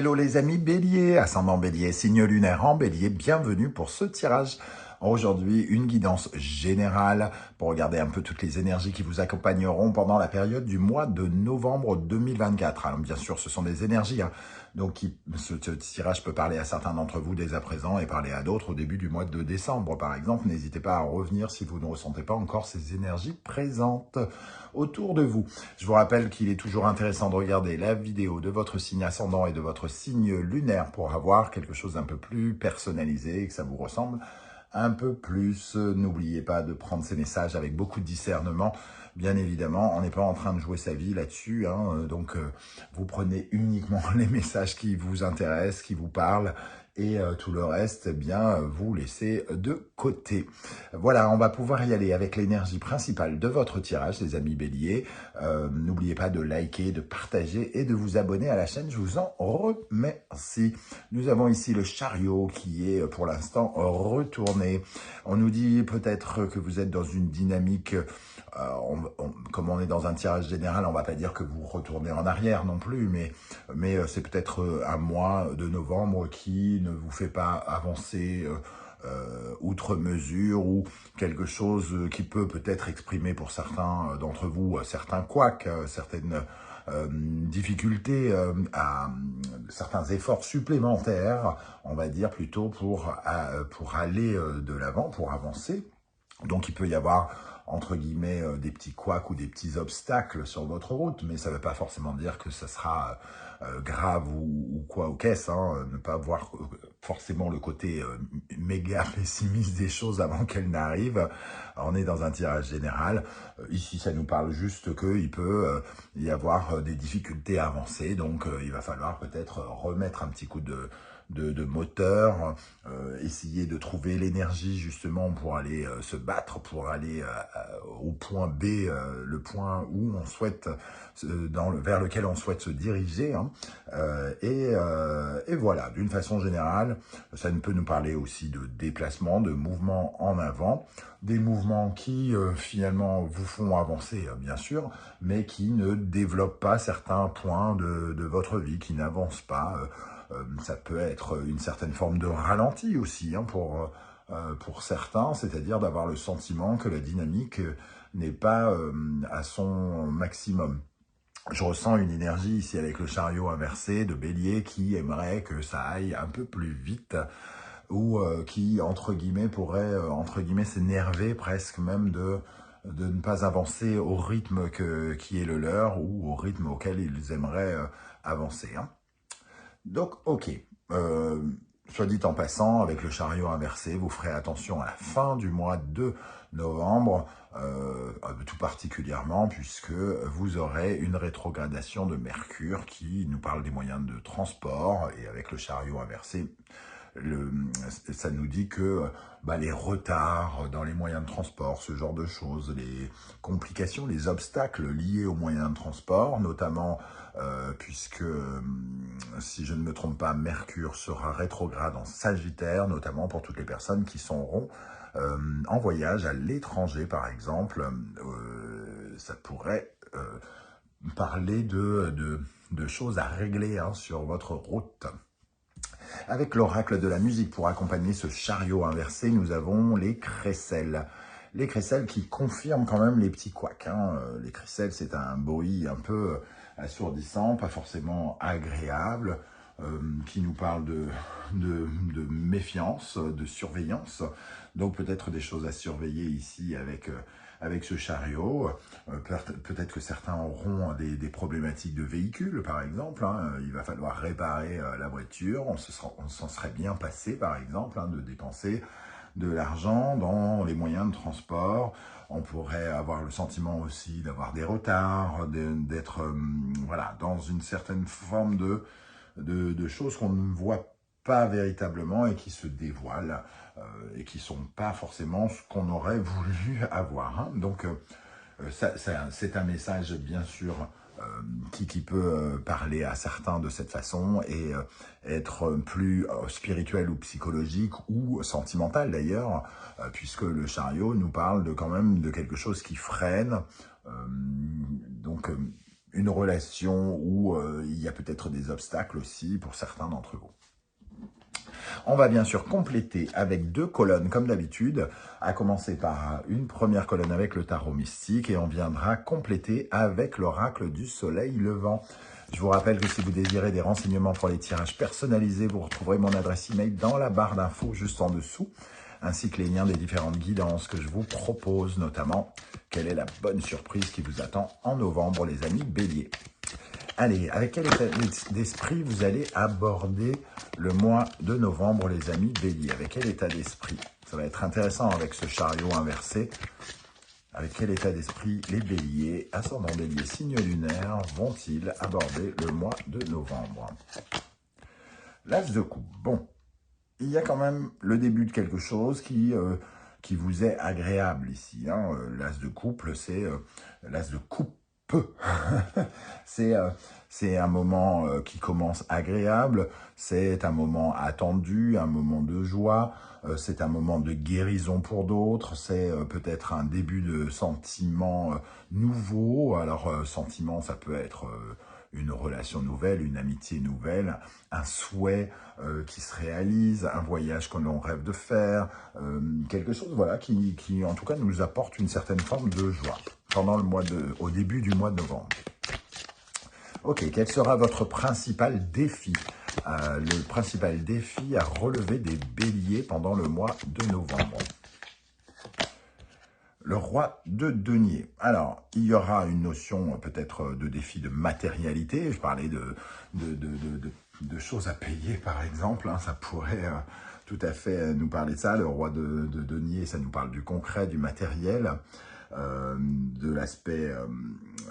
Hello les amis Bélier, ascendant Bélier, signe lunaire en Bélier, bienvenue pour ce tirage. Aujourd'hui, une guidance générale pour regarder un peu toutes les énergies qui vous accompagneront pendant la période du mois de novembre 2024. Alors bien sûr, ce sont des énergies, donc ce tirage peut parler à certains d'entre vous dès à présent et parler à d'autres au début du mois de décembre. Par exemple, n'hésitez pas à revenir si vous ne ressentez pas encore ces énergies présentes autour de vous. Je vous rappelle qu'il est toujours intéressant de regarder la vidéo de votre signe ascendant et de votre signe lunaire pour avoir quelque chose d'un peu plus personnalisé et que ça vous ressemble un peu plus. N'oubliez pas de prendre ces messages avec beaucoup de discernement. Bien évidemment, on n'est pas en train de jouer sa vie là-dessus, donc vous prenez uniquement les messages qui vous intéressent, qui vous parlent, et tout le reste, eh bien, vous laissez de côté. Voilà, on va pouvoir y aller avec l'énergie principale de votre tirage, les amis Bélier. N'oubliez pas de liker, de partager et de vous abonner à la chaîne. Je vous en remercie. Nous avons ici le chariot qui est pour l'instant retourné. On nous dit peut-être que vous êtes dans une dynamique, comme on est dans un tirage général, on ne va pas dire que vous retournez en arrière non plus, mais c'est peut-être un mois de novembre qui ne vous fait pas avancer outre mesure, ou quelque chose qui peut peut-être exprimer pour certains d'entre vous certains couacs, certaines difficultés, à certains efforts supplémentaires, on va dire plutôt pour aller de l'avant, pour avancer. Donc il peut y avoir entre guillemets des petits couacs ou des petits obstacles sur votre route, mais ça ne veut pas forcément dire que ça sera grave ou quoi ou qu'est-ce, ne pas voir forcément le côté méga pessimiste des choses avant qu'elles n'arrivent. On est dans un tirage général. Ici, ça nous parle juste qu'il peut y avoir des difficultés à avancer, donc il va falloir peut-être remettre un petit coup de moteur, essayer de trouver l'énergie justement pour aller se battre, pour aller au point B, le point où on souhaite, vers lequel on souhaite se diriger. Et voilà, d'une façon générale, ça peut nous parler aussi de déplacement, de mouvement en avant, des mouvements qui finalement vous font avancer, bien sûr, mais qui ne développent pas certains points de votre vie, qui n'avancent pas. Ça peut être une certaine forme de ralenti aussi pour certains, c'est-à-dire d'avoir le sentiment que la dynamique n'est pas à son maximum. Je ressens une énergie ici avec le chariot inversé de Bélier qui aimerait que ça aille un peu plus vite, ou qui, entre guillemets, pourrait, entre guillemets, s'énerver presque même de ne pas avancer au rythme qui est le leur, ou au rythme auquel ils aimeraient avancer. Donc, ok. Soit dit en passant, avec le chariot inversé, vous ferez attention à la fin du mois de novembre, tout particulièrement, puisque vous aurez une rétrogradation de Mercure qui nous parle des moyens de transport, et avec le chariot inversé, ça nous dit que les retards dans les moyens de transport, ce genre de choses, les complications, les obstacles liés aux moyens de transport, notamment puisque, si je ne me trompe pas, Mercure sera rétrograde en Sagittaire, notamment pour toutes les personnes qui seront en voyage à l'étranger, par exemple. Ça pourrait parler de choses à régler sur votre route. Avec l'oracle de la musique pour accompagner ce chariot inversé, nous avons les crécelles. Les crécelles qui confirment quand même les petits couacs. Les crécelles, c'est un bruit un peu assourdissant, pas forcément agréable, qui nous parle de méfiance, de surveillance. Donc peut-être des choses à surveiller ici avec ce chariot. Peut-être que certains auront des problématiques de véhicule, par exemple. Il va falloir réparer la voiture. On s'en serait bien passé, par exemple, de dépenser de l'argent dans les moyens de transport. On pourrait avoir le sentiment aussi d'avoir des retards, d'être dans une certaine forme de choses qu'on ne voit pas véritablement et qui se dévoilent et qui ne sont pas forcément ce qu'on aurait voulu avoir. Donc, c'est un message, bien sûr, qui peut parler à certains de cette façon et être plus spirituel ou psychologique ou sentimental d'ailleurs, puisque le chariot nous parle quand même de quelque chose qui freine. Donc, une relation où il y a peut-être des obstacles aussi pour certains d'entre vous. On va bien sûr compléter avec 2 colonnes comme d'habitude, à commencer par une première colonne avec le tarot mystique et on viendra compléter avec l'oracle du soleil levant. Je vous rappelle que si vous désirez des renseignements pour les tirages personnalisés, vous retrouverez mon adresse email dans la barre d'infos juste en dessous, ainsi que les liens des différentes guidances que je vous propose, notamment quelle est la bonne surprise qui vous attend en novembre, les amis béliers. Allez, avec quel état d'esprit vous allez aborder le mois de novembre, les amis béliers? Avec quel état d'esprit? Ça va être intéressant avec ce chariot inversé. Avec quel état d'esprit les béliers, ascendant bélier, signe lunaire, vont-ils aborder le mois de novembre? L'as de coupe. Bon, il y a quand même le début de quelque chose qui vous est agréable ici. Hein. L'as de couple, c'est l'as de coupe. C'est un moment qui commence agréable, c'est un moment attendu, un moment de joie, c'est un moment de guérison pour d'autres, c'est peut-être un début de sentiment nouveau. Alors, sentiment, ça peut être une relation nouvelle, une amitié nouvelle, un souhait qui se réalise, un voyage que l'on rêve de faire, quelque chose voilà, qui en tout cas nous apporte une certaine forme de joie pendant au début du mois de novembre. Ok, quel sera votre principal défi? Le principal défi à relever des béliers pendant le mois de novembre. Le roi de denier. Alors, il y aura une notion peut-être de défi de matérialité. Je parlais de choses à payer, par exemple. Hein, ça pourrait tout à fait nous parler de ça. Le roi de denier, ça nous parle du concret, du matériel. De l'aspect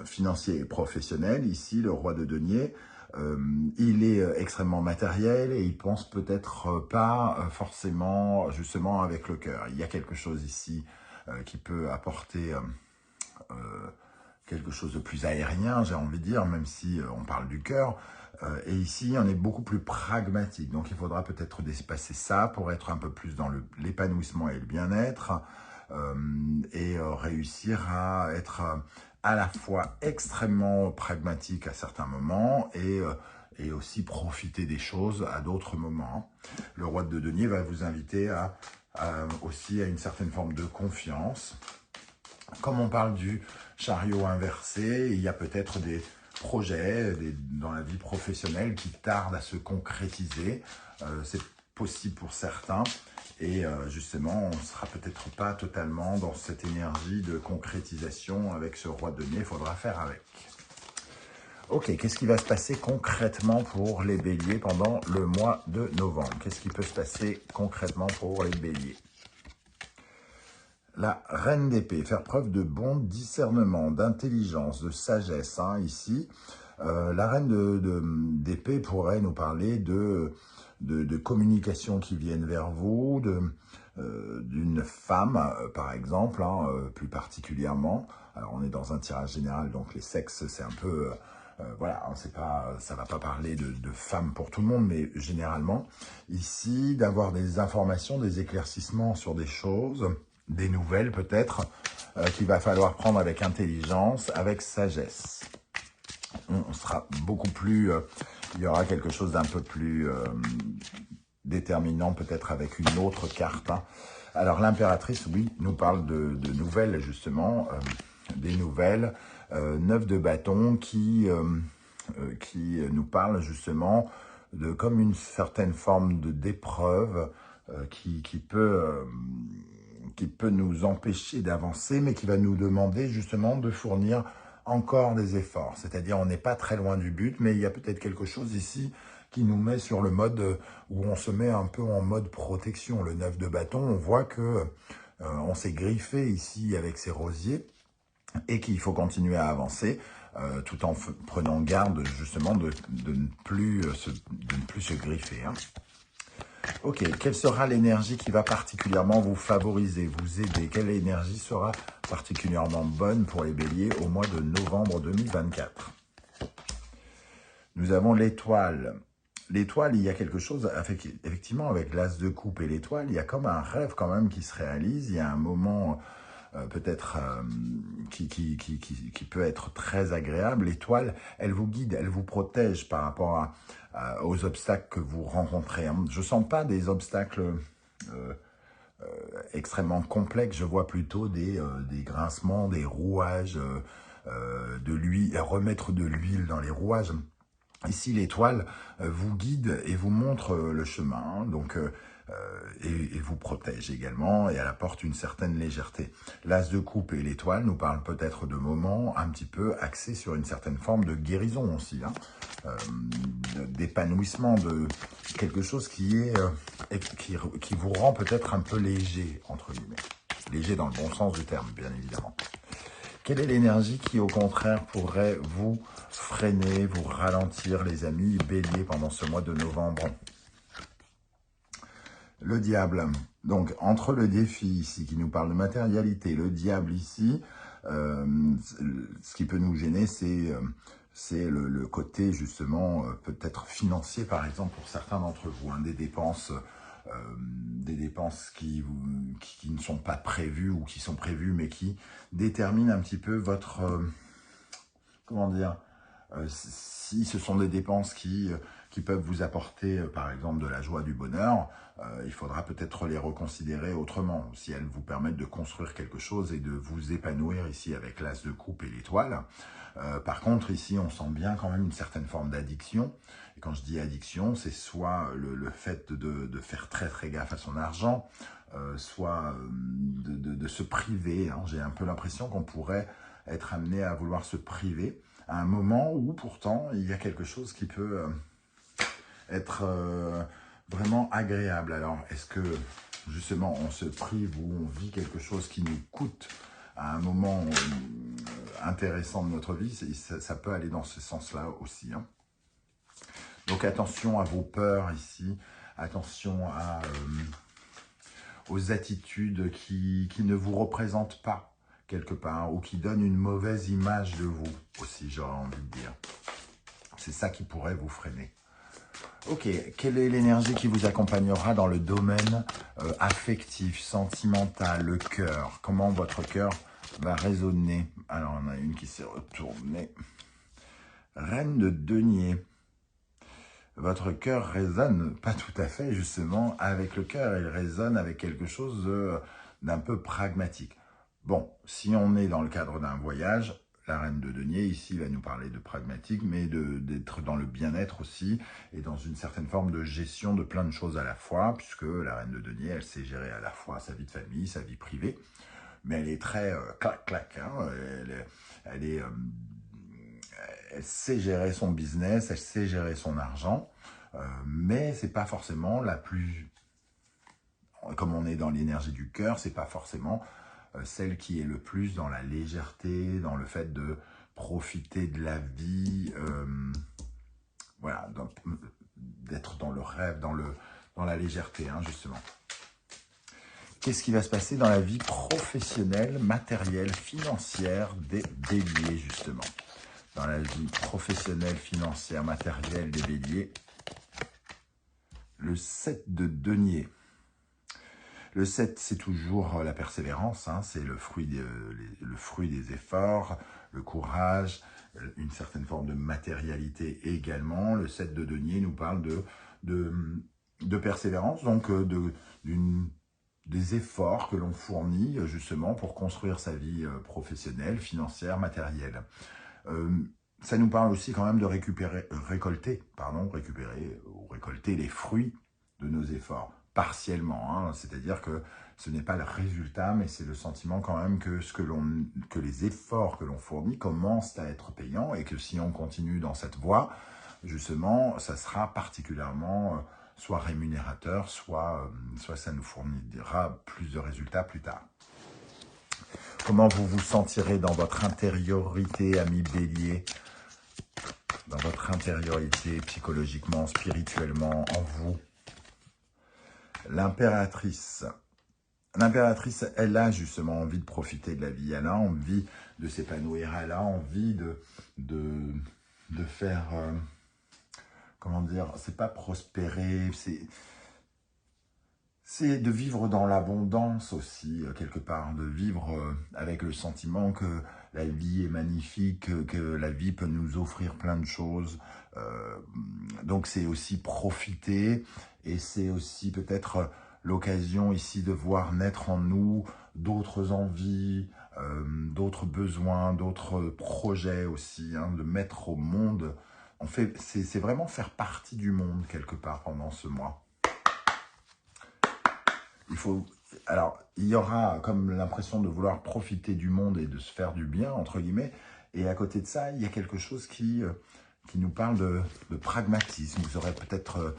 financier et professionnel. Ici, le roi de denier, il est extrêmement matériel et il pense peut-être pas forcément justement avec le cœur. Il y a quelque chose ici qui peut apporter quelque chose de plus aérien, j'ai envie de dire, même si on parle du cœur. Et ici, on est beaucoup plus pragmatique. Donc, il faudra peut-être dépasser ça pour être un peu plus dans l'épanouissement et le bien-être. Et réussir à être à la fois extrêmement pragmatique à certains moments et aussi profiter des choses à d'autres moments. Le roi de denier va vous inviter aussi à une certaine forme de confiance. Comme on parle du chariot inversé, il y a peut-être des projets dans la vie professionnelle qui tardent à se concrétiser. C'est possible pour certains. Et justement, on ne sera peut-être pas totalement dans cette énergie de concrétisation avec ce roi de denier, il faudra faire avec. Ok, qu'est-ce qui va se passer concrètement pour les béliers pendant le mois de novembre? Qu'est-ce qui peut se passer concrètement pour les béliers? La reine d'épée, faire preuve de bon discernement, d'intelligence, de sagesse. Hein, ici, la reine d'épée pourrait nous parler de communication qui viennent vers vous, d'une femme, par exemple, hein, plus particulièrement. Alors, on est dans un tirage général, donc les sexes, c'est un peu... voilà, hein, ça va pas parler de femmes pour tout le monde, mais généralement, ici, d'avoir des informations, des éclaircissements sur des choses, des nouvelles peut-être, qu'il va falloir prendre avec intelligence, avec sagesse. On sera beaucoup plus... il y aura quelque chose d'un peu plus déterminant peut-être avec une autre carte. Hein. Alors l'impératrice, oui, nous parle de nouvelles justement, des nouvelles, 9 de bâton qui nous parle justement de comme une certaine forme d'épreuve qui peut nous empêcher d'avancer, mais qui va nous demander justement de fournir encore des efforts. C'est-à-dire, on n'est pas très loin du but, mais il y a peut-être quelque chose ici qui nous met sur le mode où on se met un peu en mode protection. Le 9 de bâton, on voit que on s'est griffé ici avec ces rosiers et qu'il faut continuer à avancer tout en prenant garde justement de ne plus se griffer. Hein. Ok, quelle sera l'énergie qui va particulièrement vous favoriser, vous aider? Quelle énergie sera particulièrement bonne pour les béliers au mois de novembre 2024? Nous avons l'étoile. L'étoile, il y a quelque chose, effectivement, avec l'as de coupe et l'étoile, il y a comme un rêve quand même qui se réalise. Il y a un moment peut-être qui peut être très agréable. L'étoile, elle vous guide, elle vous protège par rapport aux obstacles que vous rencontrez. Je sens pas des obstacles extrêmement complexes, je vois plutôt des grincements, des rouages, de l'huile, remettre de l'huile dans les rouages. Ici, l'étoile vous guide et vous montre le chemin, donc et vous protège également, et elle apporte une certaine légèreté. L'as de coupe et l'étoile nous parlent peut-être de moments un petit peu axés sur une certaine forme de guérison aussi, d'épanouissement, de quelque chose qui vous rend peut-être un peu léger, entre guillemets. Léger dans le bon sens du terme, bien évidemment. Quelle est l'énergie qui, au contraire, pourrait vous freiner, vous ralentir, les amis béliers, pendant ce mois de novembre? Le diable. Donc, entre le défi ici, qui nous parle de matérialité, le diable ici, ce qui peut nous gêner, c'est le côté, justement, peut-être financier, par exemple, pour certains d'entre vous, des dépenses qui ne sont pas prévues ou qui sont prévues, mais qui déterminent un petit peu votre... comment dire, si ce sont des dépenses qui peuvent vous apporter, par exemple, de la joie, du bonheur, il faudra peut-être les reconsidérer autrement, si elles vous permettent de construire quelque chose et de vous épanouir ici avec l'as de coupe et l'étoile. Par contre, ici, on sent bien quand même une certaine forme d'addiction. Et quand je dis addiction, c'est soit le fait de faire très très gaffe à son argent, soit de se priver. J'ai un peu l'impression qu'on pourrait être amené à vouloir se priver à un moment où pourtant il y a quelque chose qui peut être vraiment agréable. Alors, est-ce que justement on se prive ou on vit quelque chose qui nous coûte à un moment intéressant de notre vie? Ça peut aller dans ce sens-là aussi. Donc attention à vos peurs ici, attention aux attitudes qui ne vous représentent pas quelque part, ou qui donnent une mauvaise image de vous aussi, j'aurais envie de dire. C'est ça qui pourrait vous freiner. Ok, quelle est l'énergie qui vous accompagnera dans le domaine affectif, sentimental, le cœur? Comment votre cœur va résonner? Alors, on a une qui s'est retournée. Reine de denier. Votre cœur résonne pas tout à fait, justement, avec le cœur. Il résonne avec quelque chose d'un peu pragmatique. Bon, si on est dans le cadre d'un voyage, la reine de denier, ici, va nous parler de pragmatique, mais d'être dans le bien-être aussi, et dans une certaine forme de gestion de plein de choses à la fois, puisque la reine de denier, elle sait gérer à la fois sa vie de famille, sa vie privée, mais elle est très clac-clac, elle sait gérer son business, elle sait gérer son argent, mais c'est pas forcément la plus... Comme on est dans l'énergie du cœur, c'est pas forcément celle qui est le plus dans la légèreté, dans le fait de profiter de la vie, voilà, d'être dans le rêve, dans la légèreté, justement. Qu'est-ce qui va se passer dans la vie professionnelle, matérielle, financière des béliers, justement? Dans la vie professionnelle, financière, matérielle des béliers, le 7 de denier. Le 7, c'est toujours la persévérance, c'est le fruit des efforts, le courage, une certaine forme de matérialité également. Le 7 de denier nous parle de persévérance, donc des efforts que l'on fournit justement pour construire sa vie professionnelle, financière, matérielle. Ça nous parle aussi quand même de récolter les fruits de nos efforts, partiellement, c'est-à-dire que ce n'est pas le résultat, mais c'est le sentiment quand même que les efforts que l'on fournit commencent à être payants, et que si on continue dans cette voie, justement, ça sera particulièrement soit rémunérateur, soit ça nous fournira plus de résultats plus tard. Comment vous vous sentirez dans votre intériorité, ami bélier, dans votre intériorité, psychologiquement, spirituellement, en vous? L'impératrice. L'impératrice, elle a justement envie de profiter de la vie, elle a envie de s'épanouir, elle a envie de faire, comment dire, c'est pas prospérer, C'est de vivre dans l'abondance aussi, quelque part, de vivre avec le sentiment que la vie est magnifique, que la vie peut nous offrir plein de choses. Donc c'est aussi profiter, et c'est aussi peut-être l'occasion ici de voir naître en nous d'autres envies, d'autres besoins, d'autres projets aussi, hein, de mettre au monde. C'est vraiment faire partie du monde quelque part pendant ce mois. Alors, il y aura comme l'impression de vouloir profiter du monde et de se faire du bien, entre guillemets, et à côté de ça, il y a quelque chose qui nous parle de pragmatisme. Vous aurez peut-être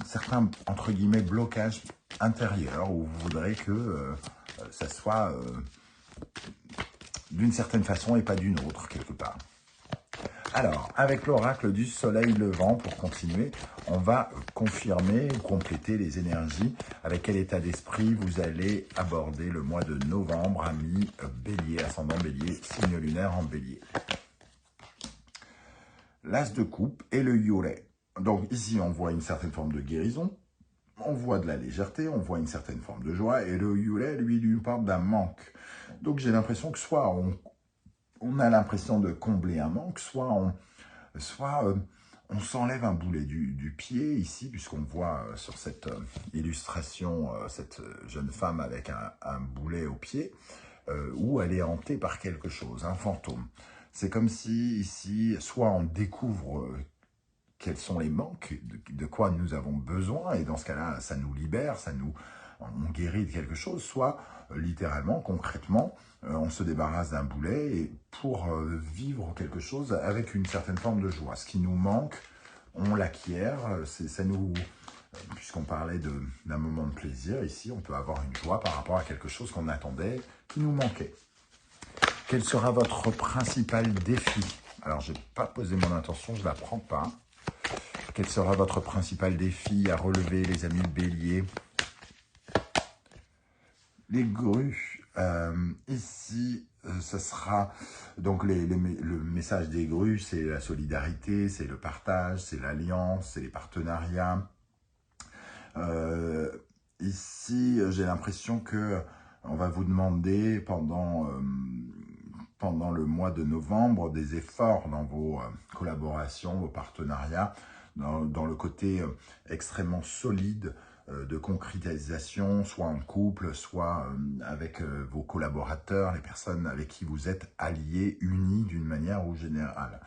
certains, entre guillemets, blocages intérieurs où vous voudrez que ça soit d'une certaine façon et pas d'une autre, quelque part. Alors, avec l'oracle du soleil levant, pour continuer, on va confirmer ou compléter les énergies. Avec quel état d'esprit vous allez aborder le mois de novembre, ami Bélier, ascendant Bélier, signe lunaire en Bélier. L'As de coupe et le Yurei. Donc ici, on voit une certaine forme de guérison, on voit de la légèreté, on voit une certaine forme de joie, et le Yurei, lui parle d'un manque. Donc j'ai l'impression que soit on a l'impression de combler un manque, soit on s'enlève un boulet du pied ici, puisqu'on voit sur cette illustration cette jeune femme avec un boulet au pied, où elle est hantée par quelque chose, un fantôme. C'est comme si ici, soit on découvre quels sont les manques, de quoi nous avons besoin, et dans ce cas-là, ça nous libère, on guérit de quelque chose, soit littéralement, concrètement, on se débarrasse d'un boulet et pour vivre quelque chose avec une certaine forme de joie. Ce qui nous manque, on l'acquiert, puisqu'on parlait d'un moment de plaisir, ici on peut avoir une joie par rapport à quelque chose qu'on attendait, qui nous manquait. Quel sera votre principal défi? Alors, je n'ai pas posé mon intention, je ne la prends pas. Quel sera votre principal défi à relever, les amis Bélier? Les grues, ici, ce sera, donc le message des grues, c'est la solidarité, c'est le partage, c'est l'alliance, c'est les partenariats. Ici, j'ai l'impression que on va vous demander pendant le mois de novembre des efforts dans vos collaborations, vos partenariats, dans le côté extrêmement solide de concrétisation, soit en couple, soit avec vos collaborateurs, les personnes avec qui vous êtes alliés, unis d'une manière ou générale.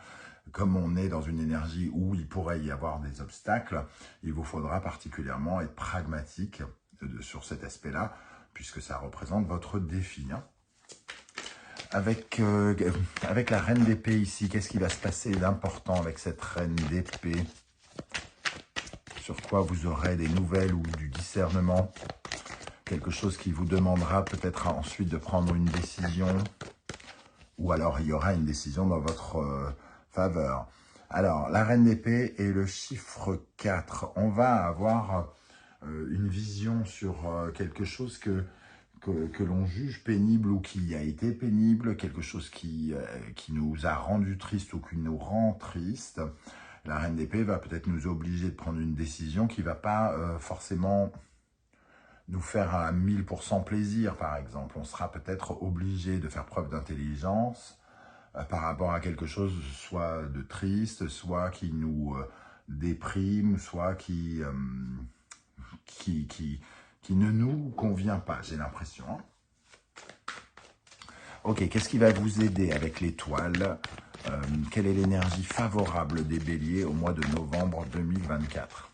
Comme on est dans une énergie où il pourrait y avoir des obstacles, il vous faudra particulièrement être pragmatique sur cet aspect-là, puisque ça représente votre défi. Hein. Avec la reine d'épée ici, qu'est-ce qui va se passer d'important avec cette reine d'épée? Sur quoi vous aurez des nouvelles ou du discernement? Quelque chose qui vous demandera peut-être ensuite de prendre une décision, ou alors il y aura une décision dans votre faveur. Alors, la reine d'épée et le chiffre 4. On va avoir une vision sur quelque chose que l'on juge pénible ou qui a été pénible, quelque chose qui nous a rendu triste ou qui nous rend triste. La reine d'épée va peut-être nous obliger de prendre une décision qui ne va pas forcément nous faire à 1000% plaisir, par exemple. On sera peut-être obligé de faire preuve d'intelligence par rapport à quelque chose, soit de triste, soit qui nous déprime, soit qui ne nous convient pas, j'ai l'impression. Ok, qu'est-ce qui va vous aider avec l'étoile? Quelle est l'énergie favorable des béliers au mois de novembre 2024?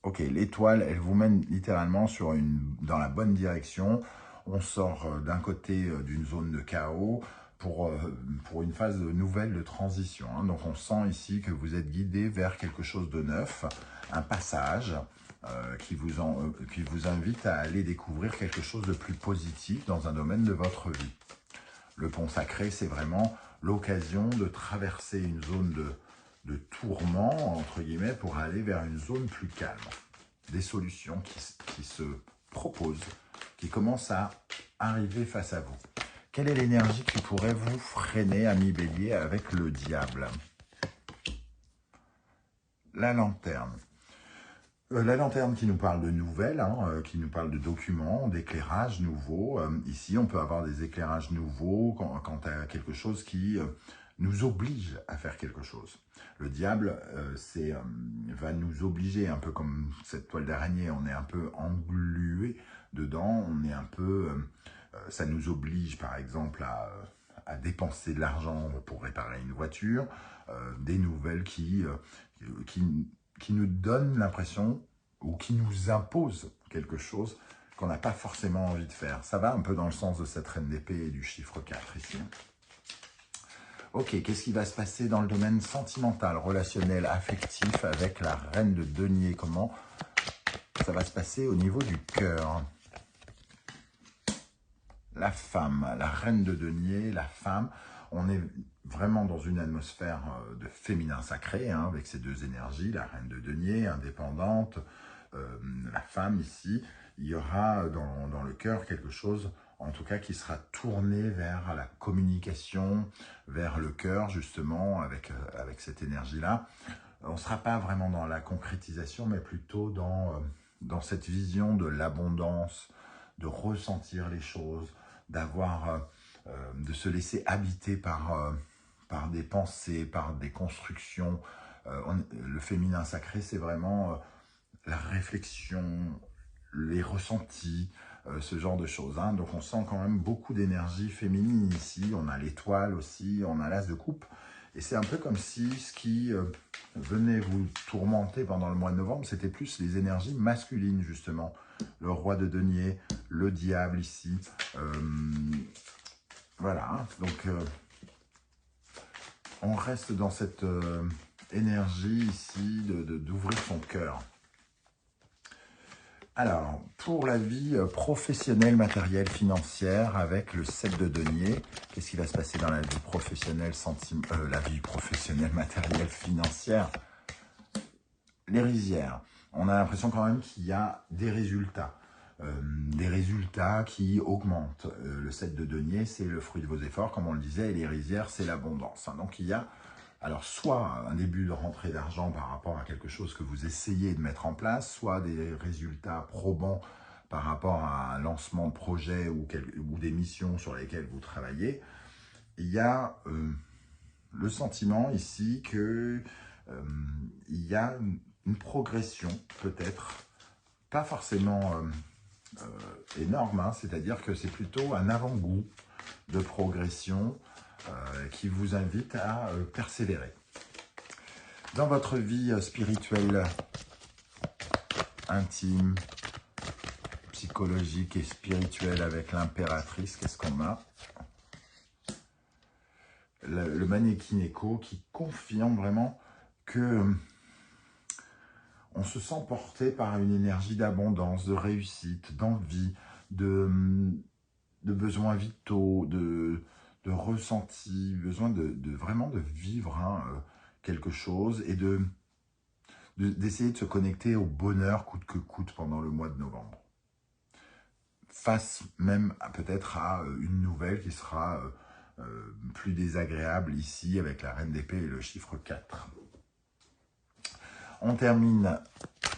Ok, l'étoile, elle vous mène littéralement dans la bonne direction. On sort d'un côté d'une zone de chaos pour une phase nouvelle de transition. Hein. Donc on sent ici que vous êtes guidé vers quelque chose de neuf, un passage qui vous invite à aller découvrir quelque chose de plus positif dans un domaine de votre vie. Le pont sacré, c'est vraiment l'occasion de traverser une zone de tourment, entre guillemets, pour aller vers une zone plus calme. Des solutions qui se proposent, qui commencent à arriver face à vous. Quelle est l'énergie qui pourrait vous freiner, ami Bélier, avec le diable? La lanterne. La lanterne qui nous parle de nouvelles, hein, qui nous parle de documents, d'éclairages nouveaux. Ici, on peut avoir des éclairages nouveaux quant à quelque chose qui nous oblige à faire quelque chose. Le diable va nous obliger, un peu comme cette toile d'araignée, on est un peu englué dedans, on est un peu, ça nous oblige par exemple à dépenser de l'argent pour réparer une voiture, des nouvelles qui nous donne l'impression ou qui nous impose quelque chose qu'on n'a pas forcément envie de faire. Ça va un peu dans le sens de cette reine d'épée et du chiffre 4 ici. Ok, qu'est-ce qui va se passer dans le domaine sentimental, relationnel, affectif avec la reine de denier? Comment ça va se passer au niveau du cœur? La femme, la reine de denier, la femme, on est vraiment dans une atmosphère de féminin sacré, hein, avec ces deux énergies, la reine de denier, indépendante, la femme ici. Il y aura dans le cœur quelque chose, en tout cas, qui sera tourné vers la communication, vers le cœur, justement, avec cette énergie-là. On ne sera pas vraiment dans la concrétisation, mais plutôt dans cette vision de l'abondance, de ressentir les choses, de se laisser habiter par des pensées, par des constructions. Le féminin sacré, c'est vraiment la réflexion, les ressentis, ce genre de choses. Hein. Donc on sent quand même beaucoup d'énergie féminine ici. On a l'étoile aussi, on a l'as de coupe. Et c'est un peu comme si ce qui venait vous tourmenter pendant le mois de novembre, c'était plus les énergies masculines, justement. Le roi de denier, le diable ici. Voilà, hein. Donc on reste dans cette énergie ici d'ouvrir son cœur. Alors, pour la vie professionnelle, matérielle, financière, avec le 7 de denier, qu'est-ce qui va se passer dans la vie professionnelle, matérielle, financière? Les rizières. On a l'impression quand même qu'il y a des résultats qui augmentent. Le 7 de denier, c'est le fruit de vos efforts, comme on le disait, et les rizières, c'est l'abondance. Hein. Donc, il y a alors soit un début de rentrée d'argent par rapport à quelque chose que vous essayez de mettre en place, soit des résultats probants par rapport à un lancement de projet ou des missions sur lesquelles vous travaillez. Il y a le sentiment ici qu'il y a une progression peut-être, pas forcément énorme, hein, c'est-à-dire que c'est plutôt un avant-goût de progression qui vous invite à persévérer. Dans votre vie spirituelle, intime, psychologique et spirituelle avec l'impératrice, qu'est-ce qu'on a? Le mannequin écho qui confirme vraiment que on se sent porté par une énergie d'abondance, de réussite, d'envie, de besoins vitaux, de ressenti, besoin vraiment de vivre quelque chose et d'essayer de se connecter au bonheur coûte que coûte pendant le mois de novembre. Face même peut-être à une nouvelle qui sera plus désagréable ici avec la reine d'épée et le chiffre 4. On termine,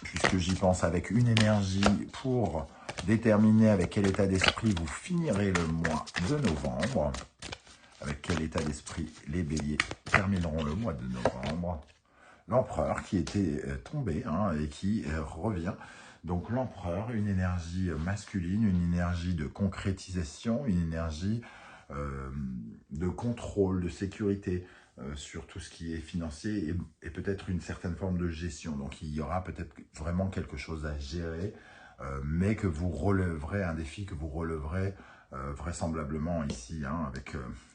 puisque j'y pense, avec une énergie pour déterminer avec quel état d'esprit vous finirez le mois de novembre. Avec quel état d'esprit les béliers termineront le mois de novembre. L'empereur qui était tombé et qui revient. Donc l'empereur, une énergie masculine, une énergie de concrétisation, une énergie de contrôle, de sécurité sur tout ce qui est financier et peut-être une certaine forme de gestion. Donc il y aura peut-être vraiment quelque chose à gérer, mais que vous releverez, un défi que vous releverez vraisemblablement ici, avec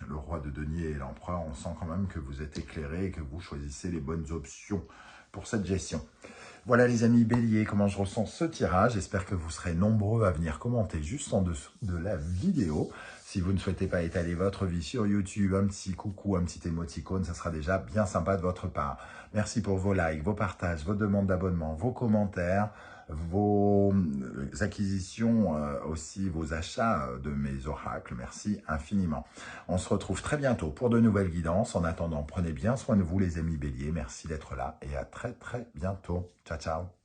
le roi de denier et l'empereur. On sent quand même que vous êtes éclairé et que vous choisissez les bonnes options pour cette gestion. Voilà les amis béliers, comment je ressens ce tirage. J'espère que vous serez nombreux à venir commenter juste en dessous de la vidéo. Si vous ne souhaitez pas étaler votre vie sur YouTube, un petit coucou, un petit émoticône, ça sera déjà bien sympa de votre part. Merci pour vos likes, vos partages, vos demandes d'abonnement, vos commentaires, vos acquisitions, aussi vos achats de mes oracles. Merci infiniment. On se retrouve très bientôt pour de nouvelles guidances. En attendant, prenez bien soin de vous les amis béliers. Merci d'être là et à très très bientôt. Ciao, ciao.